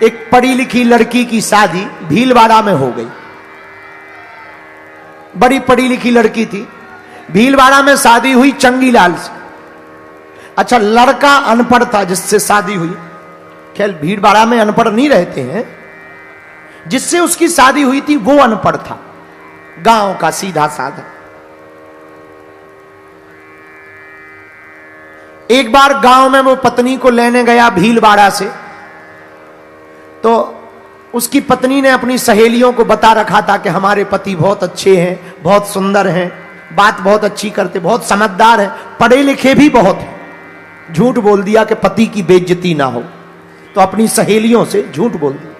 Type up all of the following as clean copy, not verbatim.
एक पढ़ी लिखी लड़की की शादी भीलवाड़ा में हो गई। बड़ी पढ़ी लिखी लड़की थी, भीलवाड़ा में शादी हुई चंगीलाल से। अच्छा, लड़का अनपढ़ था जिससे शादी हुई। खैर भीलवाड़ा में अनपढ़ नहीं रहते हैं, जिससे उसकी शादी हुई थी वो अनपढ़ था, गांव का सीधा साधा। एक बार गांव में वो पत्नी को लेने गया भीलवाड़ा से, तो उसकी पत्नी ने अपनी सहेलियों को बता रखा था कि हमारे पति बहुत अच्छे हैं, बहुत सुंदर हैं, बात बहुत अच्छी करते, बहुत समझदार हैं, पढ़े लिखे भी बहुत हैं। झूठ बोल दिया कि पति की बेइज्जती ना हो, तो अपनी सहेलियों से झूठ बोल दिया।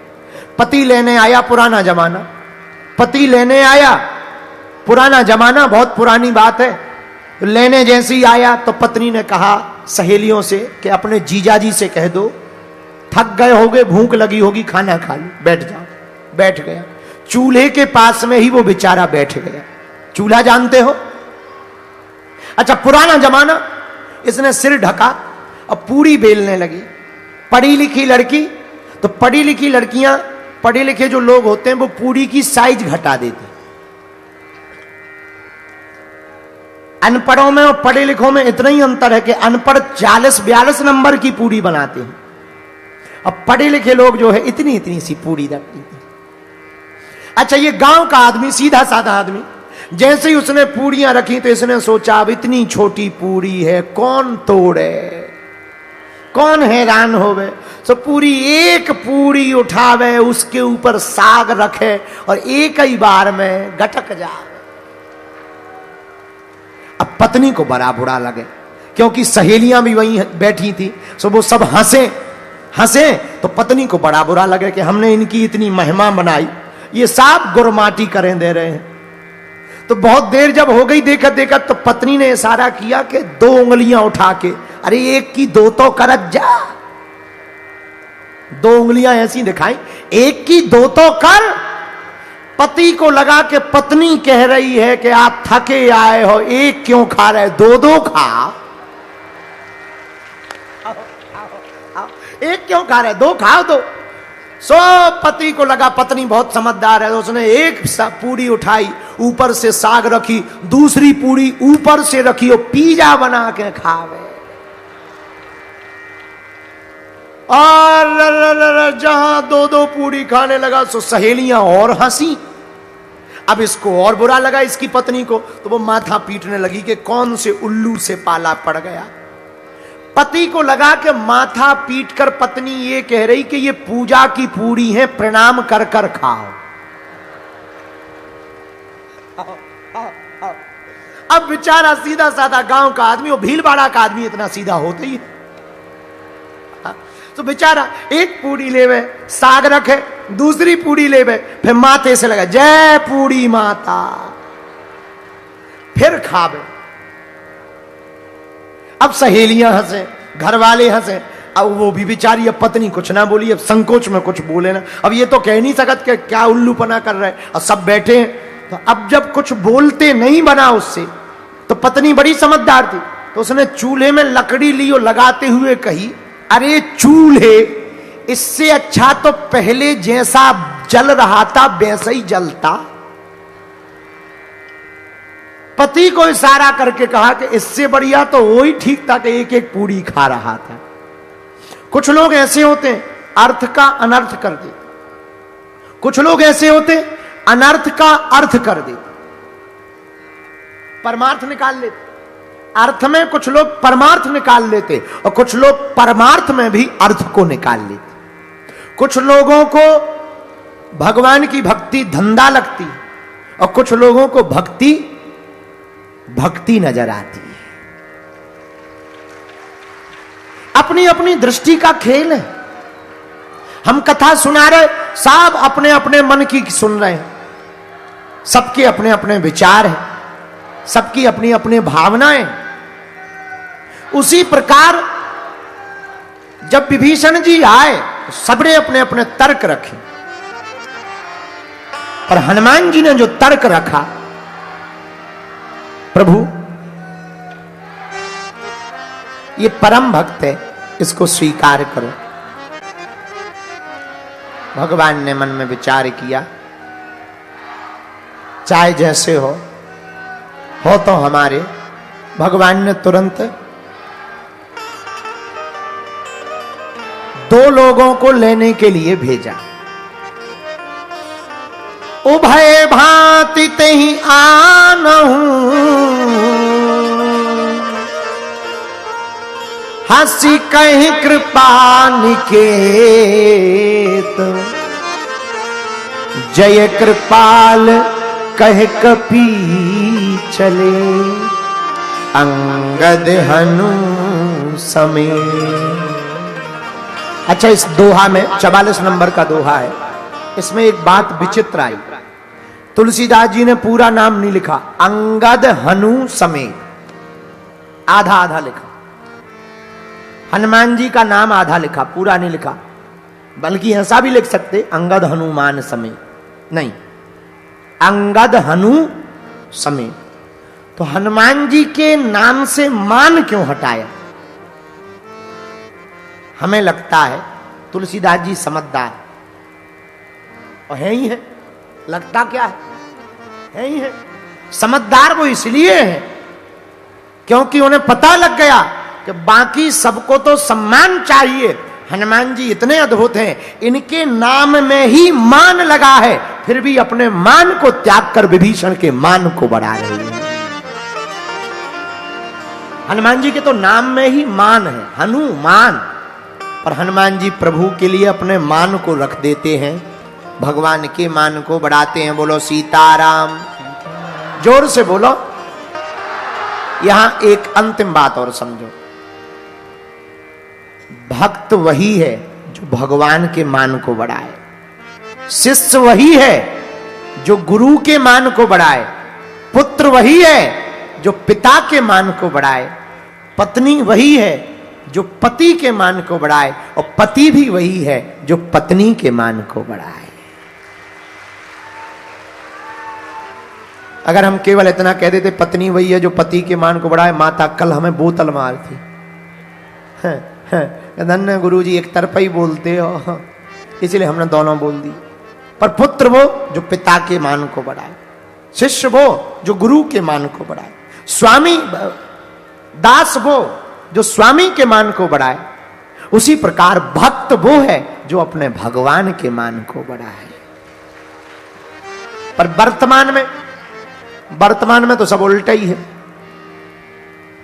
पति लेने आया, पुराना जमाना, पति लेने आया, पुराना जमाना, बहुत पुरानी बात है। तो लेने जैसे ही आया तो पत्नी ने कहा सहेलियों से कि अपने जीजाजी से कह दो, थक गए होगे, भूख लगी होगी, खाना खा लो, बैठ जाओ। बैठ गया, चूल्हे के पास में ही वो बेचारा बैठ गया। चूल्हा जानते हो? अच्छा, पुराना जमाना, इसने सिर ढका और पूरी बेलने लगी। पढ़ी लिखी लड़की, तो पढ़ी लिखी लड़कियां, पढ़े लिखे जो लोग होते हैं वो पूरी की साइज घटा देते। अनपढ़ों में और पढ़े लिखों में इतना ही अंतर है कि अनपढ़ 40-42 नंबर की पूरी बनाते हैं, अब पढ़े लिखे लोग जो है इतनी इतनी सी पूरी रखते हैं। अच्छा, ये गांव का आदमी, सीधा साधा आदमी, जैसे ही उसने पूरियां रखी तो इसने सोचा अब इतनी छोटी पूरी है, कौन तोड़े, कौन हैरान होवे। सो पूरी एक पूरी उठावे, उसके ऊपर साग रखे और एक ही बार में गटक जाए। अब पत्नी को बड़ा बुरा लगे, क्योंकि सहेलियां भी वहीं बैठी थी, सो वो सब हंसे हंसे, तो पत्नी को बड़ा बुरा लगे कि हमने इनकी इतनी महिमा बनाई, ये सब गुरमाटी करें दे रहे हैं। तो बहुत देर जब हो गई देखत देखत, तो पत्नी ने इशारा किया कि 2 उंगलियां उठा के, अरे एक की 2 तो करत जा। 2 उंगलियां ऐसी दिखाई, एक की 2 तो कर। पति को लगा कि पत्नी कह रही है कि आप थके आए हो, एक क्यों खा रहे, 2-2 खा। एक क्यों खा रहे, 2 खाओ तो। सो पति को लगा पत्नी बहुत समझदार है, तो उसने एक पूरी उठाई, ऊपर से साग रखी, दूसरी पूरी ऊपर से रखी और पिज्जा बना के खावे। और जहां 2-2 पूरी खाने लगा, सो सहेलियां और हंसी। अब इसको और बुरा लगा, इसकी पत्नी को, तो वो माथा पीटने लगी कि कौन से उल्लू से पाला पड़ गया। पति को लगा कि माथा पीटकर पत्नी ये कह रही कि ये पूजा की पूरी है, प्रणाम कर कर खाओ। अब बेचारा सीधा साधा गांव का आदमी और भीलवाड़ा का आदमी इतना सीधा होता ही है, तो बेचारा एक पूरी लेवे, साग रखे, दूसरी पूरी लेवे, फिर माथे से लगा जय पूरी माता, फिर खावे। अब सहेलियां हंसे, घर वाले हंसे, अब वो भी बेचारी, अब पत्नी कुछ ना बोली, अब संकोच में कुछ बोले ना, अब ये तो कह नहीं सकत कि क्या उल्लूपना कर रहे हैं, और सब बैठे हैं। तो अब जब कुछ बोलते नहीं बना उससे, तो पत्नी बड़ी समझदार थी, तो उसने चूल्हे में लकड़ी ली और लगाते हुए कही, अरे चूल्हे, इससे अच्छा तो पहले जैसा जल रहा था वैसा ही जलता। पति को इशारा करके कहा कि इससे बढ़िया तो वो ही ठीक था कि एक एक पूरी खा रहा था। कुछ लोग ऐसे होते हैं अर्थ का अनर्थ कर देते, कुछ लोग ऐसे होते अनर्थ का अर्थ कर देते, परमार्थ निकाल लेते। अर्थ में कुछ लोग परमार्थ निकाल लेते और कुछ लोग परमार्थ में भी अर्थ को निकाल लेते। कुछ लोगों को भगवान की भक्ति धंधा लगती है और कुछ लोगों को भक्ति भक्ति नजर आती है। अपनी अपनी दृष्टि का खेल है। हम कथा सुना रहे, सब अपने अपने मन की सुन रहे हैं, सबके अपने अपने विचार हैं, सबकी अपनी अपनी भावनाएं। उसी प्रकार जब विभीषण जी आए, सबने अपने अपने तर्क रखे, और हनुमान जी ने जो तर्क रखा, प्रभु ये परम भक्त है, इसको स्वीकार करो। भगवान ने मन में विचार किया, चाहे जैसे हो तो हमारे। भगवान ने तुरंत 2 लोगों को लेने के लिए भेजा। उभय भांति तेहि आनहु, हंसी कहि कृपा निकेत, जय कृपाल कह कपी चले, अंगद हनु समेत। अच्छा, इस दोहा में 44 नंबर का दोहा है। इसमें एक बात विचित्र आई, तुलसीदास जी ने पूरा नाम नहीं लिखा, अंगद हनु समेत, आधा आधा लिखा। हनुमान जी का नाम आधा लिखा, पूरा नहीं लिखा। बल्कि ऐसा भी लिख सकते, अंगद हनुमान समेत, नहीं, अंगद हनु समेत। तो हनुमान जी के नाम से मान क्यों हटाया? हमें लगता है तुलसीदास जी समझदार, और है ही है। लगता क्या है ही है। समझदार वो इसलिए है क्योंकि उन्हें पता लग गया कि बाकी सबको तो सम्मान चाहिए, हनुमान जी इतने अद्भुत हैं, इनके नाम में ही मान लगा है, फिर भी अपने मान को त्याग कर विभीषण के मान को बढ़ा रहे हैं। हनुमान जी के तो नाम में ही मान है, हनुमान। पर हनुमान जी प्रभु के लिए अपने मान को रख देते हैं, भगवान के मान को बढ़ाते हैं। बोलो सीताराम, जोर से बोलो। यहां एक अंतिम बात और समझो, भक्त वही है जो भगवान के मान को बढ़ाए, शिष्य वही है जो गुरु के मान को बढ़ाए, पुत्र वही है जो पिता के मान को बढ़ाए, पत्नी वही है जो पति के मान को बढ़ाए, और पति भी वही है जो पत्नी के मान को बढ़ाए। अगर हम केवल इतना कह देते पत्नी वही है जो पति के मान को बढ़ाए, माता कल हमें बोतल मारती। धन्य गुरु जी, एक तरफा ही बोलते हो, इसलिए हमने दोनों बोल दी। पर पुत्र वो जो पिता के मान को बढ़ाए, शिष्य वो जो गुरु के मान को बढ़ाए, स्वामी दास वो जो स्वामी के मान को बढ़ाए, उसी प्रकार भक्त वो है जो अपने भगवान के मान को बढ़ाए। पर वर्तमान में तो सब उल्टा ही है।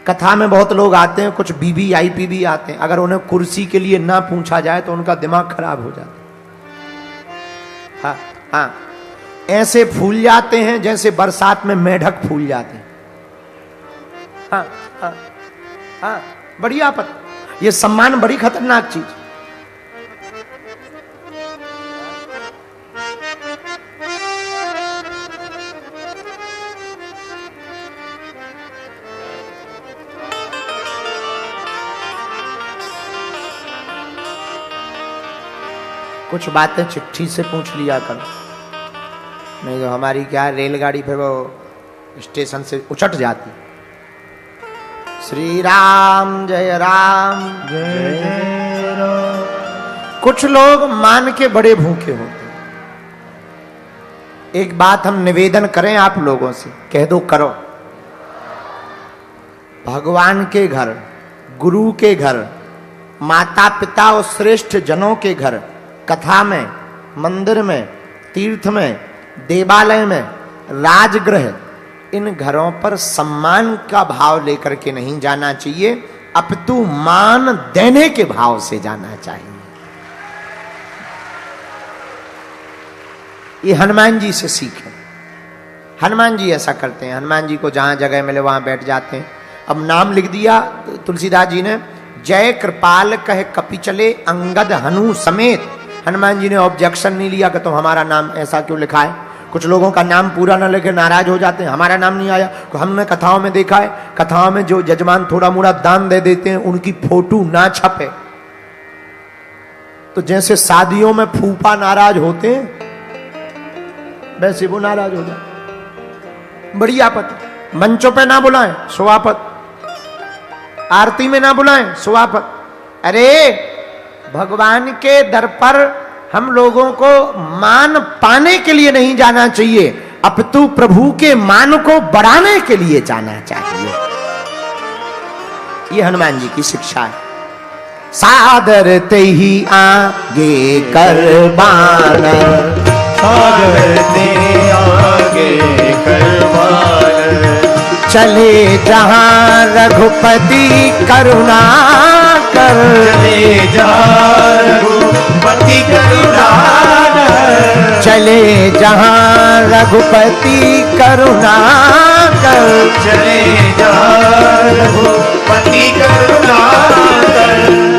कथा में बहुत लोग आते हैं, कुछ वीवीआईपी भी आते हैं, अगर उन्हें कुर्सी के लिए ना पूछा जाए तो उनका दिमाग खराब हो जाता है। हाँ हाँ, ऐसे फूल जाते हैं जैसे बरसात में मेढक फूल जाते हैं। हाँ हाँ हाँ, बड़ी आपत। ये सम्मान बड़ी खतरनाक चीज। कुछ बातें चिट्ठी से पूछ लिया करो, नहीं तो हमारी क्या रेलगाड़ी फिर वो स्टेशन से उचट जाती। श्री राम जय राम जय जय राम। कुछ लोग मान के बड़े भूखे होते हैं। एक बात हम निवेदन करें आप लोगों से, कह दो करो, भगवान के घर, गुरु के घर, माता पिता और श्रेष्ठ जनों के घर, कथा में, मंदिर में, तीर्थ में, देवालय में, राजगृह, इन घरों पर सम्मान का भाव लेकर के नहीं जाना चाहिए, अपितु मान देने के भाव से जाना चाहिए। ये हनुमान जी से सीखें। हनुमान जी ऐसा करते हैं, हनुमान जी को जहां जगह मिले वहां बैठ जाते हैं। अब नाम लिख दिया तुलसीदास जी ने, जय कृपाल कह कपि चले, अंगद हनु समेत। हनुमान जी ने ऑब्जेक्शन नहीं लिया कि तुम हमारा नाम ऐसा क्यों लिखा है। कुछ लोगों का नाम पूरा ना लेके नाराज हो जाते हैं, हमारा नाम नहीं आया। तो हमने कथाओं में देखा है, कथाओं में जो जजमान थोड़ा मोड़ा दान दे देते हैं, उनकी फोटो ना छपे। तो जैसे शादियों में फूफा नाराज होते हैं, वैसे वो नाराज हो जाते। बड़ी आपत। मंचों पे ना बुलाएं, सुआपत। आरती में ना बुलाएं, सुआपत। अरे भगवान के दर पर हम लोगों को मान पाने के लिए नहीं जाना चाहिए, अपितु प्रभु के मान को बढ़ाने के लिए जाना चाहिए। ये हनुमान जी की शिक्षा है। सादर ते ही आगे करबान, सादर ते आगे करबान, चले जहां रघुपति करुणा कर, चले जहां रघुपति करुणा कर, चले जहां रघुपति करुणा कर, चले जहां रघुपति करुणा कर,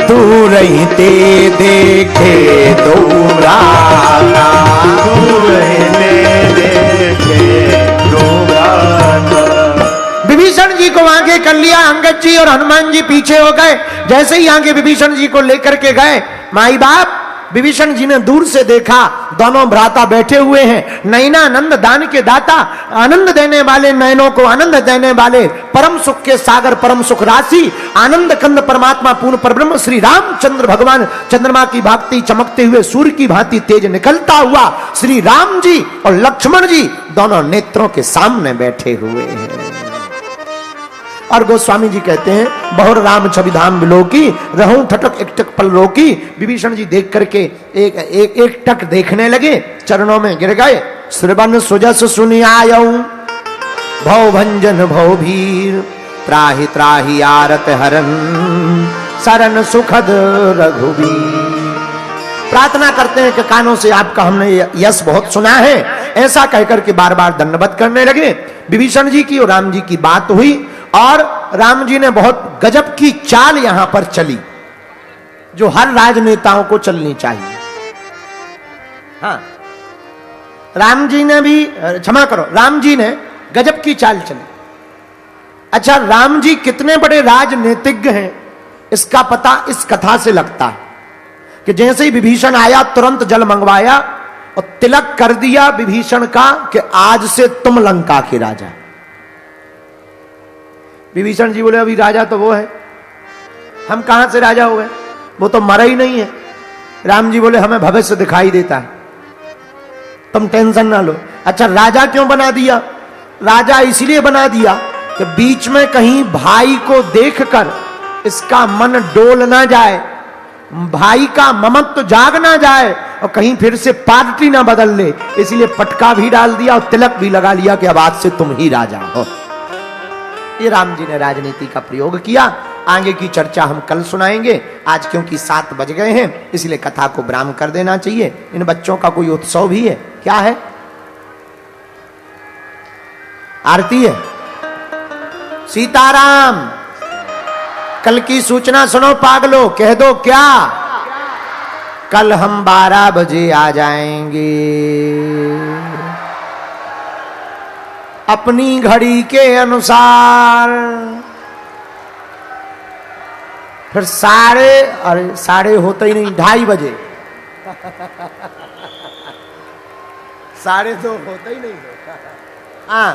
दूर ही ते देखे दोराना, दूर ही ते देखे दोराना। विभीषण जी को आगे कर लिया, अंगद जी और हनुमान जी पीछे हो गए। जैसे ही आगे विभीषण जी को लेकर के गए, माई बाप विभीषण जी ने दूर से देखा, दोनों भ्राता बैठे हुए हैं। नैनानंद दान के दाता, आनंद देने वाले, नयनों को आनंद देने वाले, परम सुख के सागर, परम सुख राशि, आनंद कंद परमात्मा पूर्ण परब्रह्म श्री रामचंद्र भगवान, चंद्रमा की भांति चमकते हुए सूर्य की भांति तेज निकलता हुआ श्री राम जी और लक्ष्मण जी दोनों नेत्रों के सामने बैठे हुए हैं। और गोस्वामी जी कहते हैं, बहुर राम छवि धाम बिलोकी, रहूं ठटक एक टक पल रोकी। विभीषण जी देख करके एक टक देखने लगे, चरणों में गिर गए। श्रवण सुजस सुनि आयऊ, भव भंजन भव भीर, त्राहि त्राहि आरत हरन, शरण सुखद रघुबीर। प्रार्थना करते हैं कि कानों से आपका हमने यश बहुत सुना है, ऐसा कहकर के बार बार दंडवत करने लगे। विभीषण जी की और राम जी की बात हुई और राम जी ने बहुत गजब की चाल यहां पर चली, जो हर राजनेताओं को चलनी चाहिए। हाँ, राम जी ने भी, क्षमा करो, राम जी ने गजब की चाल चली। अच्छा, राम जी कितने बड़े राजनीतिज्ञ हैं, इसका पता इस कथा से लगता है कि जैसे ही विभीषण आया, तुरंत जल मंगवाया और तिलक कर दिया विभीषण का कि आज से तुम लंका के राजा। विभीषण जी बोले, अभी राजा तो वो है, हम कहां से राजा हो गए, वो तो मरा ही नहीं है। राम जी बोले, हमें भविष्य दिखाई देता है, तुम टेंशन ना लो। अच्छा, राजा क्यों बना दिया? राजा इसलिए बना दिया कि बीच में कहीं भाई को देखकर इसका मन डोल ना जाए, भाई का ममत्व जाग ना जाए और कहीं फिर से पार्टी ना बदल ले, इसलिए पटका भी डाल दिया और तिलक भी लगा लिया कि अब आज से तुम ही राजा हो। ये राम जी ने राजनीति का प्रयोग किया। आगे की चर्चा हम कल सुनाएंगे। आज क्योंकि 7 बज गए हैं, इसलिए कथा को विराम कर देना चाहिए। इन बच्चों का कोई उत्सव भी है, क्या है? आरती है। सीताराम, कल की सूचना सुनो पागलो, कह दो क्या? कल हम 12 बजे आ जाएंगे, अपनी घड़ी के अनुसार। फिर साढ़े होते ही नहीं, 2:30 बजे 2:30 होता ही नहीं। हाँ,